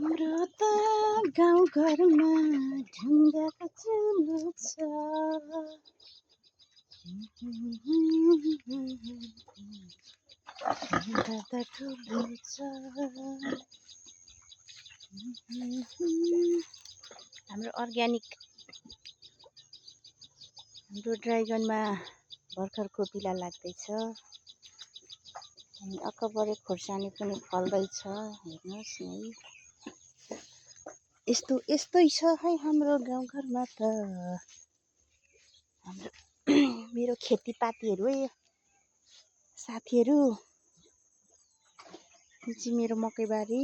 हाम्रो त गाउँघरमा ढुङ्गाको चुलो छ। ढुङ्गा त ठुलो छ। हाम्रो अर्ग्यानिक हाम्रो ड्राइगनमा भर्खर कोपिला लाग्दैछ अनि अक्कबरे खोर्सानी पनि फल्दैछ। हेर्नुहोस् है, यस्तै छ है हाम्रो गाउँघरमा त। हाम्रो मेरो खेतीपातीहरू है साथीहरू, यो चाहिँ मेरो मकैबारी,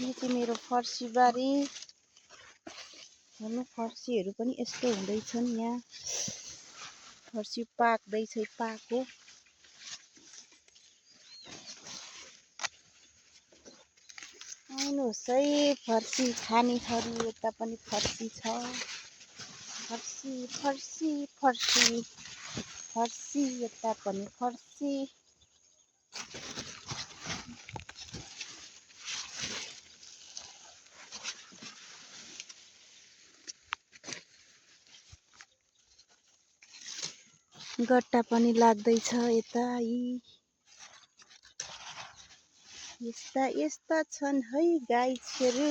यो चाहिँ मेरो फर्सीबारी। हेर्नु, फर्सीहरू पनि यस्तो हुँदैछन्। यहाँ फर्सी पाक्दैछ, पाको। आउनुहोस् है, फर्सी खाने थरी यता पनि फर्सी छ। फर्सी फर्सी फर्सी फर्सी यता पनि फर्सी। गट्टा पनि लाग्दैछ यता। यस्ता छन् है गाईहरू।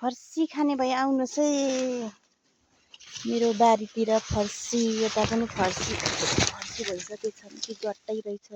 फर्सी खाने भए आउनुहोस् है मेरो बारीतिर। फर्सी यता पनि फर्सी भइसकेछ कि गट्टै रहेछ।